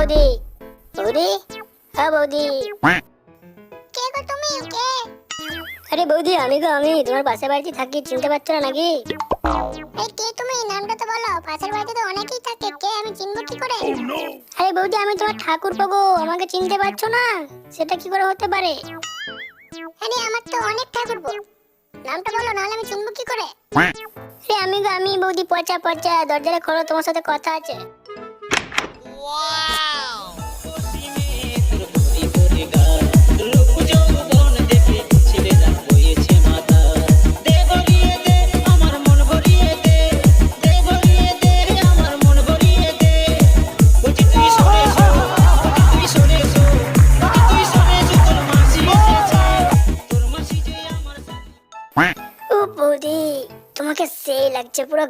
বৌদি, বৌদি, হ্যাঁ বৌদি। কে গো তুমি? কে? আরে বৌদি, আমি গো, আমি তোমার পাশের বাড়িতে থাকি, চিনতে পারছো না নাকি? এই কে তুমি? নামটা তো বলো। পাশের বাড়িতে তো অনেকেই থাকে, কে আমি চিনবো কি করে? আরে বৌদি, আমি তোমার ঠাকুরপো গো, আমাকে চিনতে পারছো না? সেটা কি করে হতে পারে? আরে আমার তো অনেক ঠাকুরপো, নামটা বলো, নাহলে আমি চিনবো কি করে? আরে আমি গো, আমি বৌদি, পচা পচা, দরজাটা খোলো, তোমার সাথে কথা আছে। ও বৌদি, তোমাকে সেই লাগছে, পুরো